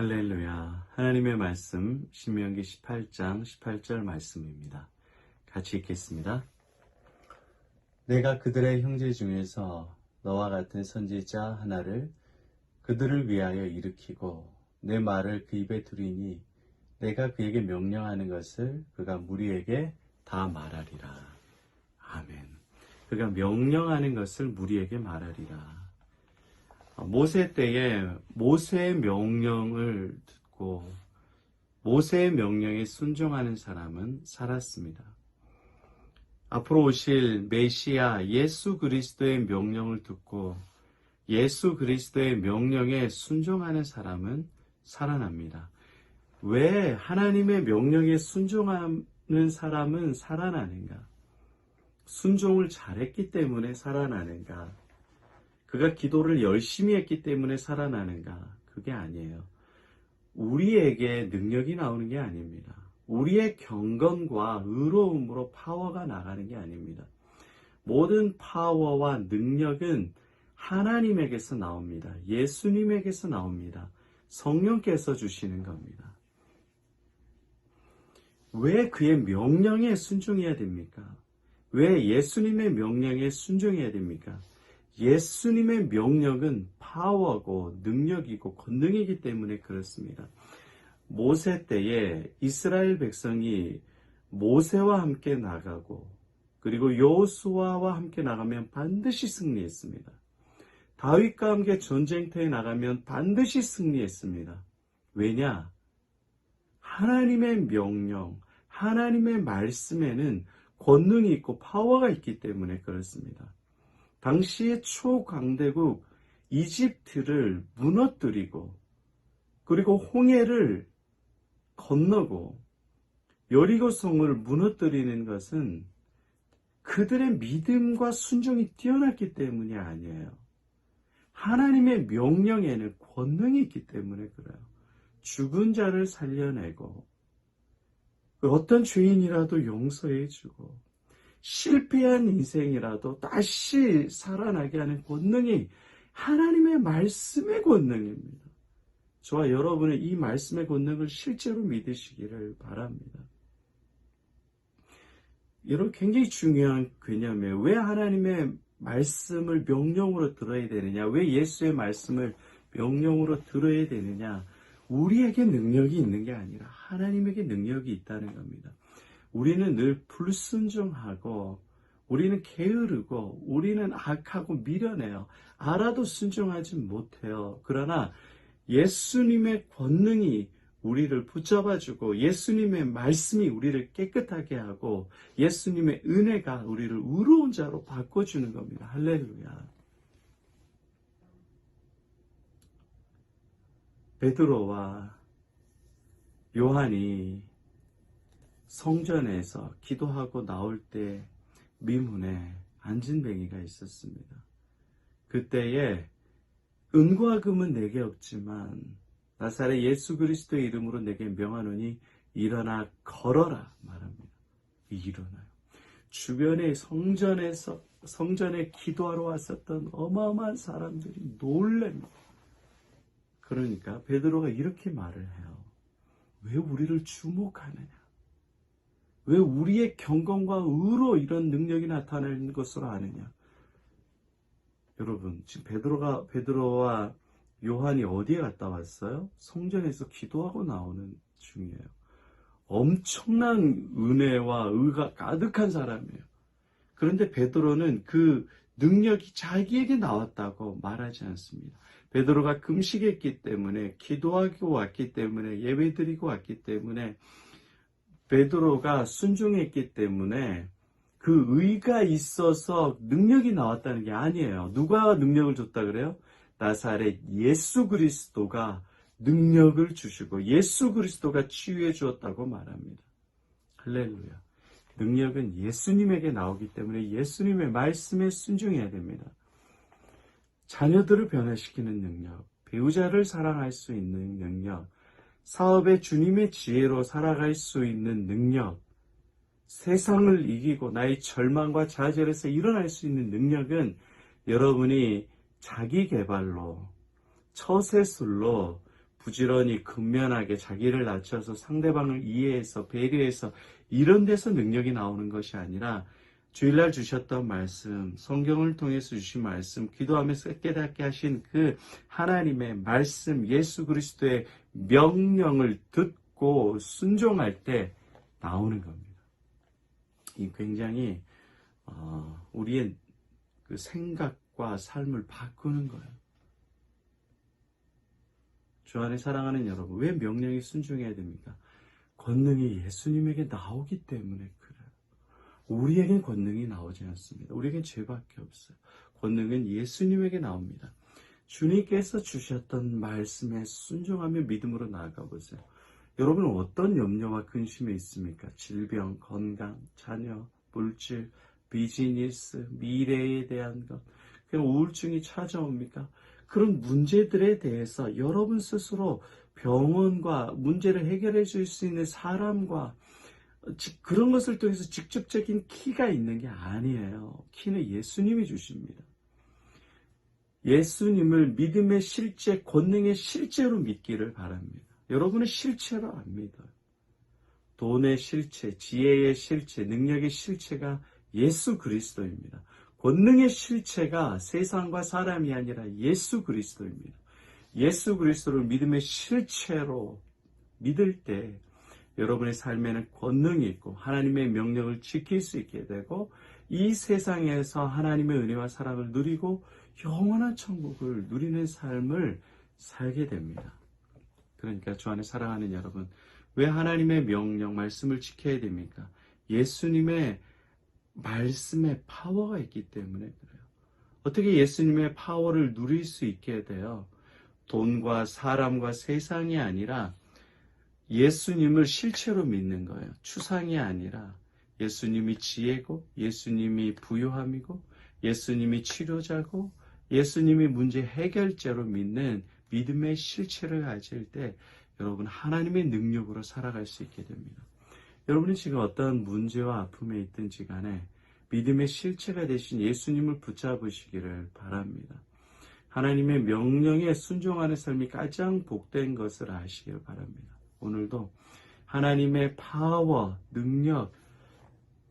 할렐루야. 하나님의 말씀 신명기 18장 18절 말씀입니다. 같이 읽겠습니다. 내가 그들의 형제 중에서 너와 같은 선지자 하나를 그들을 위하여 일으키고 내 말을 그 입에 두리니 내가 그에게 명령하는 것을 그가 무리에게 다 말하리라. 아멘. 그가 명령하는 것을 무리에게 말하리라. 모세 때에 모세의 명령을 듣고 모세의 명령에 순종하는 사람은 살았습니다. 앞으로 오실 메시아 예수 그리스도의 명령을 듣고 예수 그리스도의 명령에 순종하는 사람은 살아납니다. 왜 하나님의 명령에 순종하는 사람은 살아나는가? 순종을 잘했기 때문에 살아나는가? 그가 기도를 열심히 했기 때문에 살아나는가? 그게 아니에요. 우리에게 능력이 나오는 게 아닙니다. 우리의 경건과 의로움으로 파워가 나가는 게 아닙니다. 모든 파워와 능력은 하나님에게서 나옵니다. 예수님에게서 나옵니다. 성령께서 주시는 겁니다. 왜 그의 명령에 순종해야 됩니까? 왜 예수님의 명령에 순종해야 됩니까? 예수님의 명령은 파워고 능력이고 권능이기 때문에 그렇습니다. 모세 때에 이스라엘 백성이 모세와 함께 나가고 그리고 여호수아와 함께 나가면 반드시 승리했습니다. 다윗과 함께 전쟁터에 나가면 반드시 승리했습니다. 왜냐? 하나님의 명령, 하나님의 말씀에는 권능이 있고 파워가 있기 때문에 그렇습니다. 당시의 초강대국 이집트를 무너뜨리고 그리고 홍해를 건너고 여리고성을 무너뜨리는 것은 그들의 믿음과 순종이 뛰어났기 때문이 아니에요. 하나님의 명령에는 권능이 있기 때문에 그래요. 죽은 자를 살려내고 어떤 죄인이라도 용서해주고 실패한 인생이라도 다시 살아나게 하는 권능이 하나님의 말씀의 권능입니다. 저와 여러분의 이 말씀의 권능을 실제로 믿으시기를 바랍니다. 여러분 굉장히 중요한 개념이에요. 왜 하나님의 말씀을 명령으로 들어야 되느냐? 왜 예수의 말씀을 명령으로 들어야 되느냐? 우리에게 능력이 있는 게 아니라 하나님에게 능력이 있다는 겁니다. 우리는 늘 불순종하고 우리는 게으르고 우리는 악하고 미련해요. 알아도 순종하지 못해요. 그러나 예수님의 권능이 우리를 붙잡아주고 예수님의 말씀이 우리를 깨끗하게 하고 예수님의 은혜가 우리를 의로운 자로 바꿔주는 겁니다. 할렐루야. 베드로와 요한이 성전에서 기도하고 나올 때 미문에 안진뱅이가 있었습니다. 그때에 은과 금은 내게 없지만 나사렛 예수 그리스도의 이름으로 내게 명하노니 일어나 걸어라 말합니다. 일어나요. 주변에 성전에 기도하러 왔었던 어마어마한 사람들이 놀랍니다. 그러니까 베드로가 이렇게 말을 해요. 왜 우리를 주목하느냐? 왜 우리의 경건과 의로 이런 능력이 나타나는 것으로 아느냐? 여러분, 지금 베드로와 요한이 어디에 갔다 왔어요? 성전에서 기도하고 나오는 중이에요. 엄청난 은혜와 의가 가득한 사람이에요. 그런데 베드로는 그 능력이 자기에게 나왔다고 말하지 않습니다. 베드로가 금식했기 때문에, 기도하고 왔기 때문에, 예배드리고 왔기 때문에, 베드로가 순종했기 때문에 그 의가 있어서 능력이 나왔다는 게 아니에요. 누가 능력을 줬다 그래요? 나사렛 예수 그리스도가 능력을 주시고 예수 그리스도가 치유해 주었다고 말합니다. 할렐루야. 능력은 예수님에게 나오기 때문에 예수님의 말씀에 순종해야 됩니다. 자녀들을 변화시키는 능력, 배우자를 사랑할 수 있는 능력, 사업에 주님의 지혜로 살아갈 수 있는 능력, 세상을 이기고 나의 절망과 좌절에서 일어날 수 있는 능력은 여러분이 자기 개발로, 처세술로 부지런히 근면하게 자기를 낮춰서 상대방을 이해해서 배려해서 이런 데서 능력이 나오는 것이 아니라 주일날 주셨던 말씀, 성경을 통해서 주신 말씀, 기도하면서 깨닫게 하신 그 하나님의 말씀, 예수 그리스도의 명령을 듣고 순종할 때 나오는 겁니다. 이 굉장히 우리의 그 생각과 삶을 바꾸는 거예요. 주 안에 사랑하는 여러분, 왜 명령에 순종해야 됩니까? 권능이 예수님에게 나오기 때문에 그래요. 우리에겐 권능이 나오지 않습니다. 우리에겐 죄밖에 없어요. 권능은 예수님에게 나옵니다. 주님께서 주셨던 말씀에 순종하며 믿음으로 나아가 보세요. 여러분은 어떤 염려와 근심이 있습니까? 질병, 건강, 자녀, 물질, 비즈니스, 미래에 대한 것, 그냥 우울증이 찾아옵니까? 그런 문제들에 대해서 여러분 스스로 병원과 문제를 해결해 줄 수 있는 사람과 그런 것을 통해서 직접적인 키가 있는 게 아니에요. 키는 예수님이 주십니다. 예수님을 믿음의 실제, 권능의 실제로 믿기를 바랍니다. 여러분은 실체로 안 믿어요. 돈의 실체, 지혜의 실체, 능력의 실체가 예수 그리스도입니다. 권능의 실체가 세상과 사람이 아니라 예수 그리스도입니다. 예수 그리스도를 믿음의 실체로 믿을 때 여러분의 삶에는 권능이 있고 하나님의 명령을 지킬 수 있게 되고 이 세상에서 하나님의 은혜와 사랑을 누리고 영원한 천국을 누리는 삶을 살게 됩니다. 그러니까 주 안에 사랑하는 여러분, 왜 하나님의 명령, 말씀을 지켜야 됩니까? 예수님의 말씀에 파워가 있기 때문에 그래요. 어떻게 예수님의 파워를 누릴 수 있게 돼요? 돈과 사람과 세상이 아니라 예수님을 실체로 믿는 거예요. 추상이 아니라 예수님이 지혜고 예수님이 부요함이고 예수님이 치료자고 예수님이 문제 해결자로 믿는 믿음의 실체를 가질 때 여러분 하나님의 능력으로 살아갈 수 있게 됩니다. 여러분이 지금 어떤 문제와 아픔에 있든지 간에 믿음의 실체가 되신 예수님을 붙잡으시기를 바랍니다. 하나님의 명령에 순종하는 삶이 가장 복된 것을 아시길 바랍니다. 오늘도 하나님의 파워, 능력을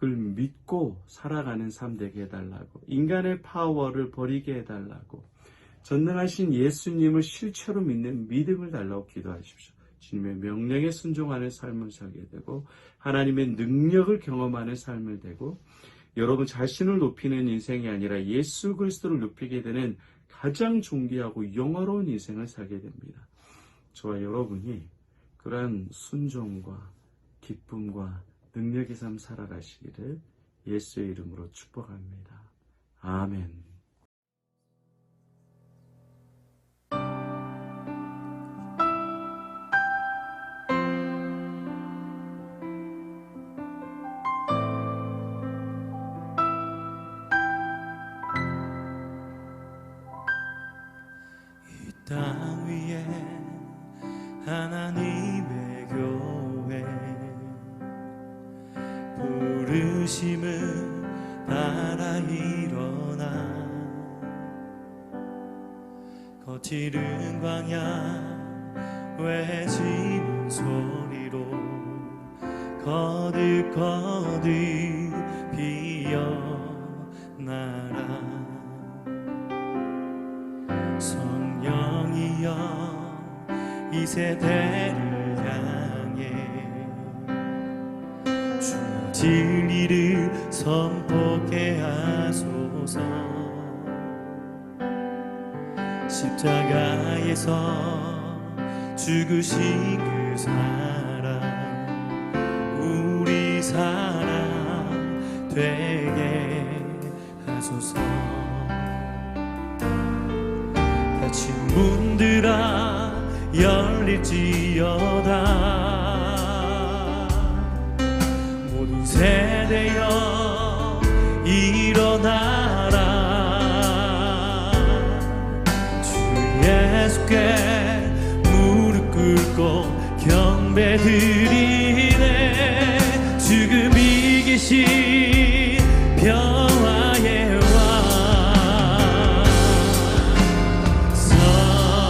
믿고 살아가는 삶 되게 해달라고, 인간의 파워를 버리게 해달라고, 전능하신 예수님을 실체로 믿는 믿음을 달라고 기도하십시오. 주님의 명령에 순종하는 삶을 살게 되고 하나님의 능력을 경험하는 삶을 되고 여러분 자신을 높이는 인생이 아니라 예수 그리스도를 높이게 되는 가장 존귀하고 영화로운 인생을 살게 됩니다. 저와 여러분이 그러한 순종과 기쁨과 능력의 삶 살아가시기를 예수의 이름으로 축복합니다. 아멘. 땅 위에 하나님의 교회 부르심을 따라 일어나 거칠은 광야 외치는 소리로 거듭거듭 피어나라. 성령이여 이 세대를 향해 주 진리를 선포케 하소서. 십자가에서 죽으신 그 사랑 우리 사랑 되게 하소서. 닫힌 문들아 열릴지어다. 모든 세대여 일어나라. 주 예수께 무릎 꿇고 경배드리네. 지금 이기신 평화의 왕 성령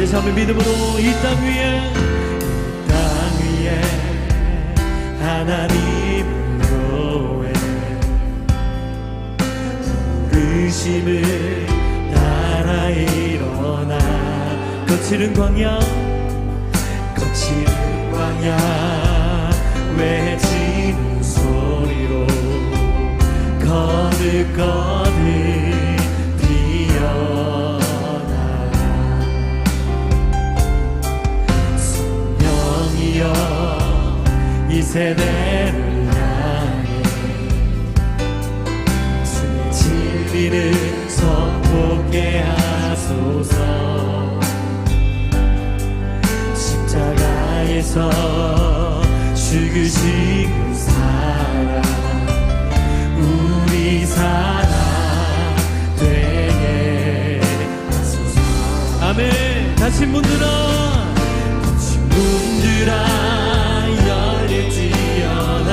다시 한번 믿음으로 이 땅 위에 하나님으로의 부르심을 따라 일어나 거칠은 광야 외치는 소리로 거듭거듭 피어나 성령이여 이 세대를 향해 주의 진리를 선포케 하소서. 십자가에서 죽으신 사랑 우리 사랑 되게 하소서. 아멘. 다친 분들아 열릴지어다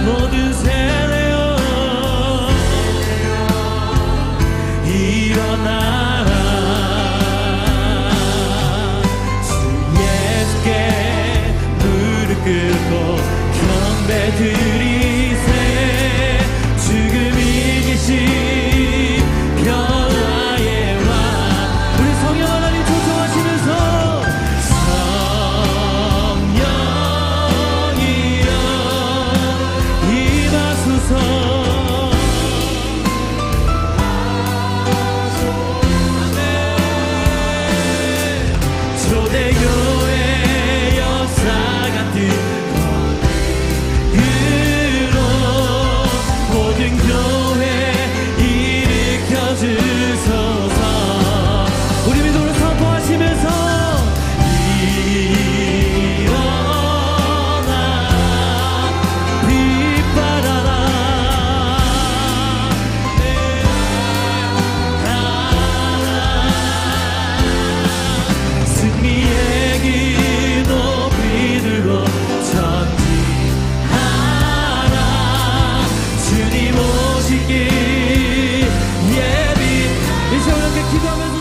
모든 세대여 일어나라. 주 예수께 무릎 꿇고 경배 드리세. 죽음 이기신 변화의 왕 우리 성령 하나님 초청하시면서 성령이여 임하소서. 초대교회 역사 같은 으로 모든 교회 일으켜 주소서. 우리 믿음으로 선포하시면서 일어나 빛발하라. 승리의 길 높이 들고 전진하라. 주님 오시길 예비. 이 시간 함께 기도하면서